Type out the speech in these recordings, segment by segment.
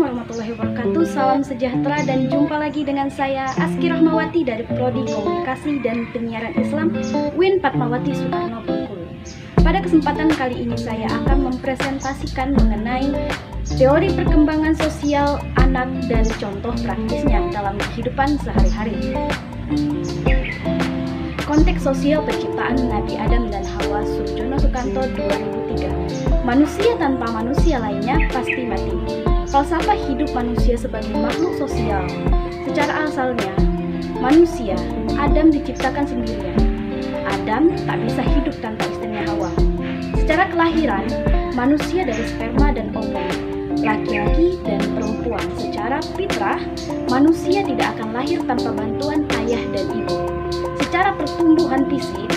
warahmatullahi wabarakatuh. Salam sejahtera dan jumpa lagi dengan saya Aski Rahmawati dari Prodi Komunikasi dan Penyiaran Islam UIN Fatmawati Soekarno Bengkulu. Pada kesempatan kali ini saya akan mempresentasikan mengenai teori perkembangan sosial anak dan contoh praktisnya dalam kehidupan sehari-hari. Konteks sosial penciptaan Nabi Adam dan Hawa, Surjono Sukanto 2003. Manusia tanpa manusia lainnya pasti mati. Falsafah hidup manusia sebagai makhluk sosial. Secara asalnya, manusia, Adam diciptakan sendirian. Adam tak bisa hidup tanpa istrinya Hawa. Secara kelahiran, manusia dari sperma dan ovum, laki-laki dan perempuan. Secara fitrah, manusia tidak akan lahir tanpa bantuan ayah dan ibu. Secara pertumbuhan fisik,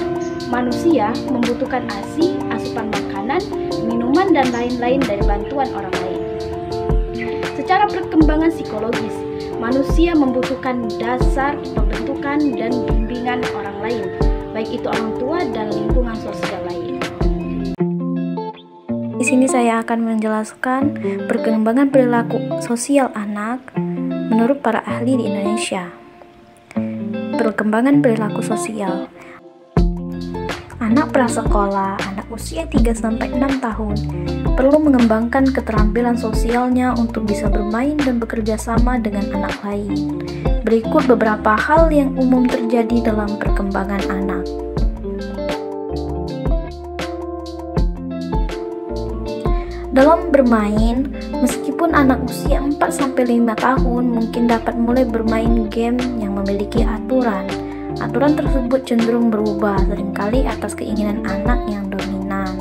manusia membutuhkan ASI, asupan makanan, minuman, dan lain-lain dari bantuan orang lain. Secara perkembangan psikologis, manusia membutuhkan dasar pembentukan dan bimbingan orang lain, baik itu orang tua dan lingkungan sosial lain. Di sini saya akan menjelaskan perkembangan perilaku sosial anak menurut para ahli di Indonesia. Perkembangan perilaku sosial anak prasekolah, anak usia 3-6 tahun perlu mengembangkan keterampilan sosialnya untuk bisa bermain dan bekerja sama dengan anak lain. Berikut beberapa hal yang umum terjadi dalam perkembangan anak. Dalam bermain, meskipun anak usia 4-5 tahun mungkin dapat mulai bermain game yang memiliki aturan. Aturan tersebut cenderung berubah, seringkali atas keinginan anak yang dominan.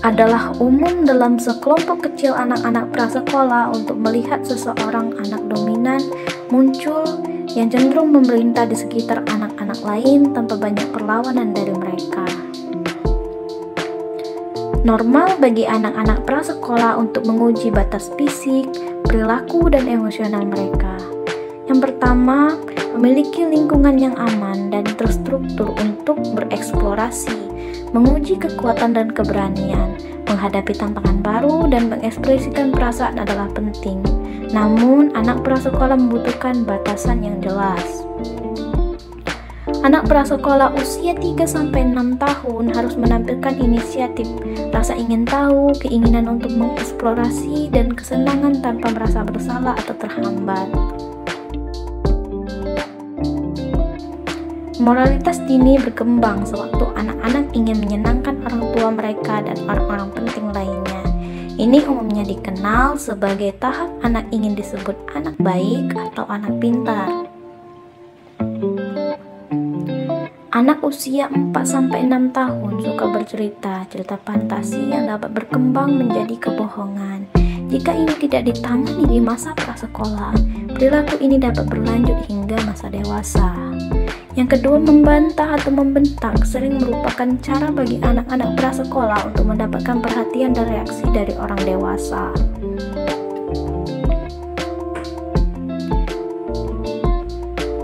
Adalah umum dalam sekelompok kecil anak-anak prasekolah untuk melihat seseorang anak dominan muncul yang cenderung memerintah di sekitar anak-anak lain tanpa banyak perlawanan dari mereka. Normal bagi anak-anak prasekolah untuk menguji batas fisik, perilaku, dan emosional mereka. Yang pertama, memiliki lingkungan yang aman dan terstruktur untuk bereksplorasi, menguji kekuatan dan keberanian, menghadapi tantangan baru, dan mengekspresikan perasaan adalah penting. Namun, anak prasekolah membutuhkan batasan yang jelas. Anak prasekolah usia 3-6 tahun harus menampilkan inisiatif, rasa ingin tahu, keinginan untuk mengeksplorasi, dan kesenangan tanpa merasa bersalah atau terhambat. Moralitas dini berkembang sewaktu anak-anak ingin menyenangkan orang tua mereka dan orang-orang penting lainnya. Ini umumnya dikenal sebagai tahap anak ingin disebut anak baik atau anak pintar. Anak usia 4-6 tahun suka bercerita, cerita fantasi yang dapat berkembang menjadi kebohongan. Jika ini tidak ditangani di masa prasekolah, perilaku ini dapat berlanjut hingga masa dewasa. Yang kedua, membantah atau membentak sering merupakan cara bagi anak-anak prasekolah untuk mendapatkan perhatian dan reaksi dari orang dewasa.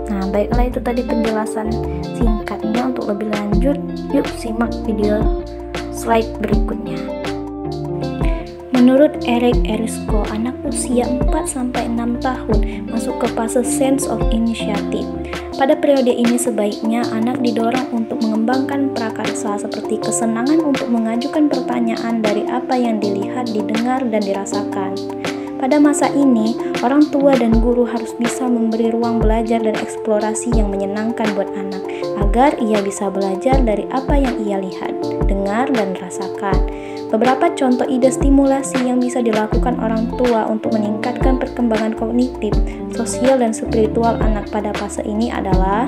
Nah, baiklah, itu tadi penjelasan singkatnya. Untuk lebih lanjut, yuk simak video slide berikutnya. Menurut Erik Erikson, anak usia 4-6 tahun masuk ke fase sense of initiative. Pada periode ini sebaiknya anak didorong untuk mengembangkan prakarsa seperti kesenangan untuk mengajukan pertanyaan dari apa yang dilihat, didengar, dan dirasakan. Pada masa ini, orang tua dan guru harus bisa memberi ruang belajar dan eksplorasi yang menyenangkan buat anak, agar ia bisa belajar dari apa yang ia lihat, dengar, dan rasakan. Beberapa contoh ide stimulasi yang bisa dilakukan orang tua untuk meningkatkan perkembangan kognitif, sosial, dan spiritual anak pada fase ini adalah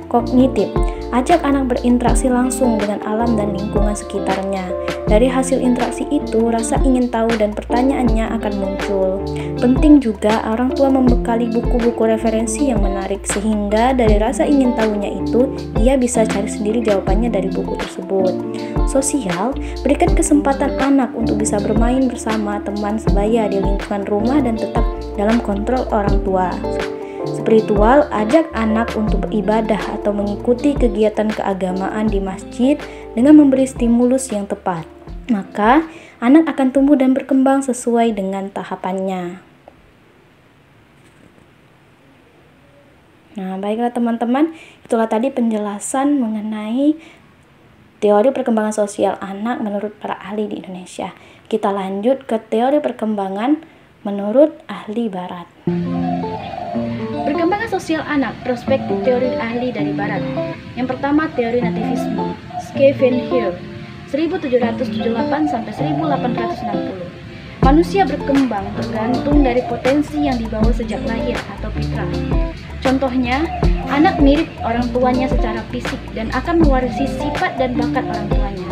kognitif. Ajak anak berinteraksi langsung dengan alam dan lingkungan sekitarnya. Dari hasil interaksi itu, rasa ingin tahu dan pertanyaannya akan muncul. Penting juga orang tua membekali buku-buku referensi yang menarik, sehingga dari rasa ingin tahunya itu, ia bisa cari sendiri jawabannya dari buku tersebut. Sosial, berikan kesempatan anak untuk bisa bermain bersama teman sebaya di lingkungan rumah dan tetap dalam kontrol orang tua. Spiritual, ajak anak untuk beribadah atau mengikuti kegiatan keagamaan di masjid dengan memberi stimulus yang tepat. Maka, Anak akan tumbuh dan berkembang sesuai dengan tahapannya. Nah, baiklah teman-teman, itulah tadi penjelasan mengenai teori perkembangan sosial anak menurut para ahli di Indonesia. Kita lanjut ke teori perkembangan menurut ahli Barat. Perkembangan sosial anak, perspektif teori ahli dari Barat. Yang pertama, teori nativisme, Schaefenhier, 1778 sampai 1860. Manusia berkembang tergantung dari potensi yang dibawa sejak lahir atau fitrah. Contohnya, anak mirip orang tuanya secara fisik dan akan mewarisi sifat dan bakat orang tuanya.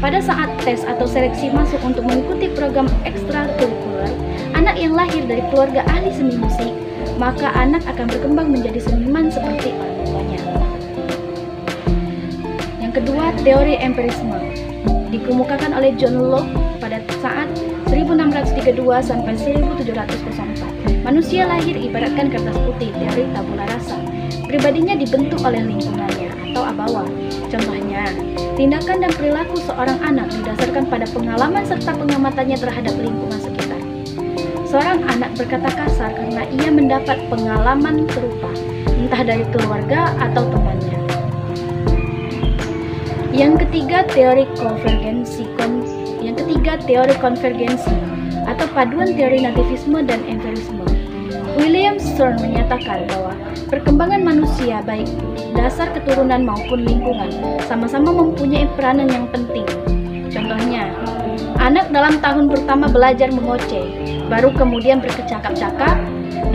Pada saat tes atau seleksi masuk untuk mengikuti program ekstrakurikuler, anak yang lahir dari keluarga ahli seni musik, maka anak akan berkembang menjadi seniman seperti orang tuanya. Yang kedua, teori empirisme dikemukakan oleh John Locke pada saat 1632 sampai 1704. Manusia lahir ibaratkan kertas putih, teori tabula rasa. Pribadinya dibentuk oleh lingkungannya atau abawa. Contohnya, tindakan dan perilaku seorang anak didasarkan pada pengalaman serta pengamatannya terhadap lingkungan sekitar. Seorang anak berkata kasar karena ia mendapat pengalaman serupa, entah dari keluarga atau temannya. Yang ketiga, teori konvergensi atau paduan teori nativisme dan empirisme. William Stern menyatakan bahwa perkembangan manusia baik dasar keturunan maupun lingkungan sama-sama mempunyai peranan yang penting. Contohnya, anak dalam tahun pertama belajar mengoceh, baru kemudian berkecakap-cakap.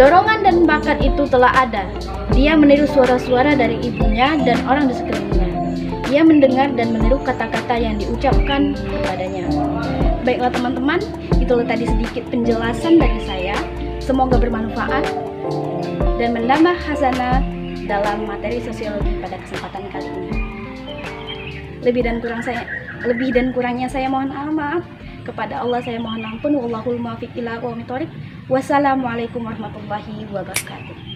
Dorongan dan bakat itu telah ada. Dia meniru suara-suara dari ibunya dan orang di sekelilingnya. Ia mendengar dan meniru kata-kata yang diucapkan kepadanya. Baiklah teman-teman, itulah tadi sedikit penjelasan dari saya. Semoga bermanfaat dan menambah hasanah dalam materi sosiologi pada kesempatan kali ini. Lebih dan kurangnya saya mohon maaf. Kepada Allah saya mohon ampun. Wallahul muwaffiq ila aqwamit thoriq. Wassalamualaikum warahmatullahi wabarakatuh.